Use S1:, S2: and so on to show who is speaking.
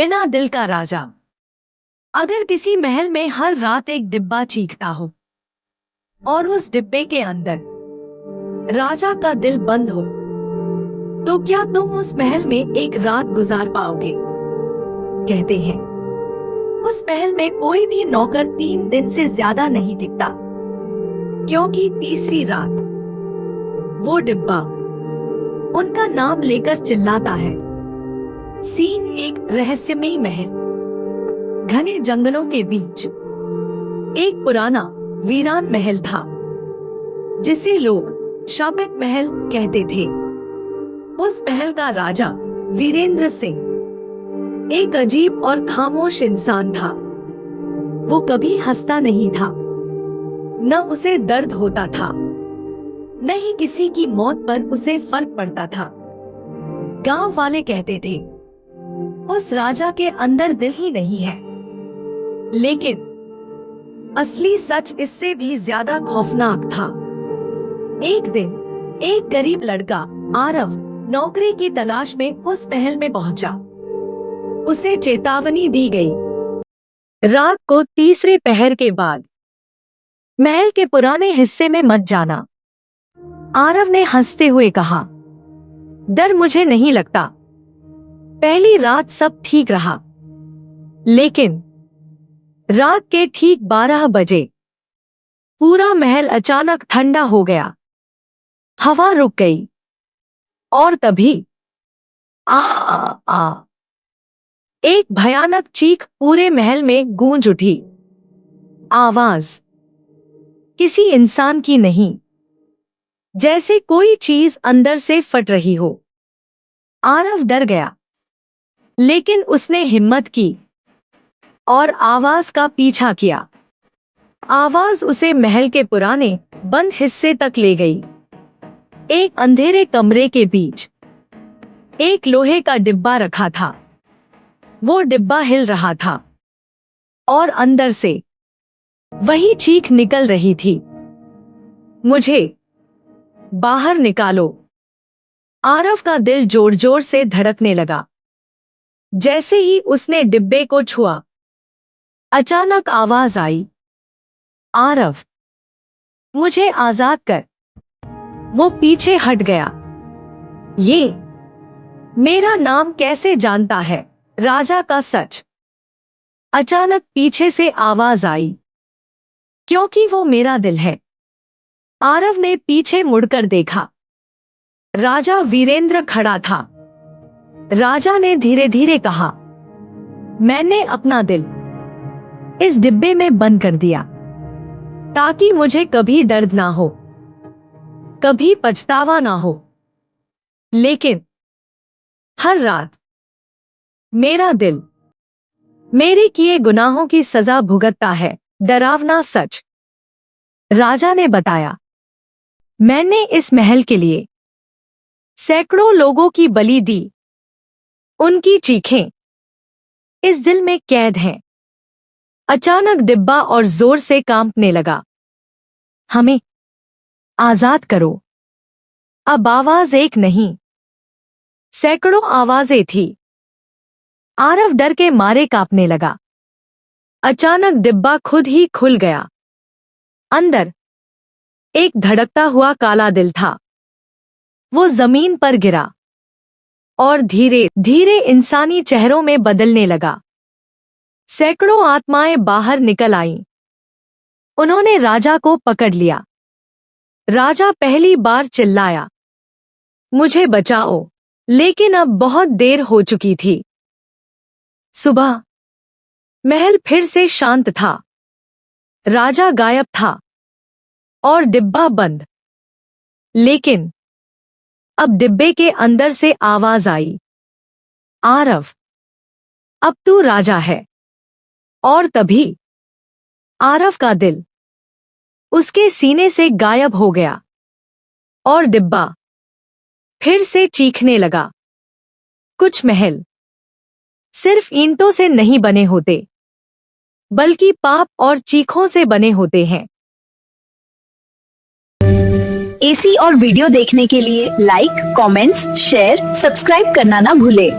S1: बिना दिल का राजा। अगर किसी महल में हर रात एक डिब्बा चीखता हो और उस डिब्बे के अंदर राजा का दिल बंद हो, तो क्या तुम उस महल में एक रात गुजार पाओगे? कहते हैं उस महल में कोई भी नौकर 3 दिन से ज्यादा नहीं टिकता, क्योंकि तीसरी रात वो डिब्बा उनका नाम लेकर चिल्लाता है। सीन एक रहस्यमयी महल। घने जंगलों के बीच एक पुराना वीरान महल था, जिसे लोग शापित महल कहते थे। उस महल का राजा वीरेंद्र सिंह एक अजीब और खामोश इंसान था। वो कभी हंसता नहीं था, न उसे दर्द होता था, न ही किसी की मौत पर उसे फर्क पड़ता था। गांव वाले कहते थे उस राजा के अंदर दिल ही नहीं है, लेकिन असली सच इससे भी ज्यादा खौफनाक था। एक दिन एक गरीब लड़का आरव नौकरी की तलाश में उस महल में पहुंचा। उसे चेतावनी दी गई, रात को तीसरे पहर के बाद महल के पुराने हिस्से में मत जाना। आरव ने हंसते हुए कहा, डर मुझे नहीं लगता। पहली रात सब ठीक रहा, लेकिन रात के ठीक 12 बजे पूरा महल अचानक ठंडा हो गया। हवा रुक गई और तभी आ आ आ एक भयानक चीख पूरे महल में गूंज उठी। आवाज किसी इंसान की नहीं, जैसे कोई चीज अंदर से फट रही हो। आरव डर गया, लेकिन उसने हिम्मत की और आवाज का पीछा किया। आवाज उसे महल के पुराने बंद हिस्से तक ले गई। एक अंधेरे कमरे के बीच एक लोहे का डिब्बा रखा था। वो डिब्बा हिल रहा था और अंदर से वही चीख निकल रही थी, मुझे बाहर निकालो। आरव का दिल जोर जोर से धड़कने लगा। जैसे ही उसने डिब्बे को छुआ, अचानक आवाज आई, आरव, मुझे आजाद कर। वो पीछे हट गया। ये मेरा नाम कैसे जानता है? राजा का सच। अचानक पीछे से आवाज आई, क्योंकि वो मेरा दिल है। आरव ने पीछे मुड़कर देखा। राजा वीरेंद्र खड़ा था। राजा ने धीरे धीरे कहा, मैंने अपना दिल इस डिब्बे में बंद कर दिया, ताकि मुझे कभी दर्द ना हो, कभी पछतावा ना हो। लेकिन हर रात मेरा दिल मेरे किए गुनाहों की सजा भुगतता है। डरावना सच। राजा ने बताया, मैंने इस महल के लिए सैकड़ों लोगों की बलि दी। उनकी चीखें इस दिल में कैद हैं। अचानक डिब्बा और जोर से कांपने लगा। हमें आजाद करो। अब आवाज एक नहीं, सैकड़ों आवाजें थी। आरव डर के मारे कांपने लगा। अचानक डिब्बा खुद ही खुल गया। अंदर एक धड़कता हुआ काला दिल था। वो जमीन पर गिरा और धीरे धीरे इंसानी चेहरों में बदलने लगा। सैकड़ों आत्माएं बाहर निकल आईं। उन्होंने राजा को पकड़ लिया। राजा पहली बार चिल्लाया, मुझे बचाओ, लेकिन अब बहुत देर हो चुकी थी। सुबह महल फिर से शांत था। राजा गायब था और डिब्बा बंद। लेकिन अब डिब्बे के अंदर से आवाज आई, आरव, अब तू राजा है। और तभी आरव का दिल उसके सीने से गायब हो गया और डिब्बा फिर से चीखने लगा। कुछ महल सिर्फ ईंटों से नहीं बने होते, बल्कि पाप और चीखों से बने होते हैं।
S2: ऐसी और वीडियो देखने के लिए लाइक, कमेंट्स, शेयर, सब्सक्राइब करना ना भूले।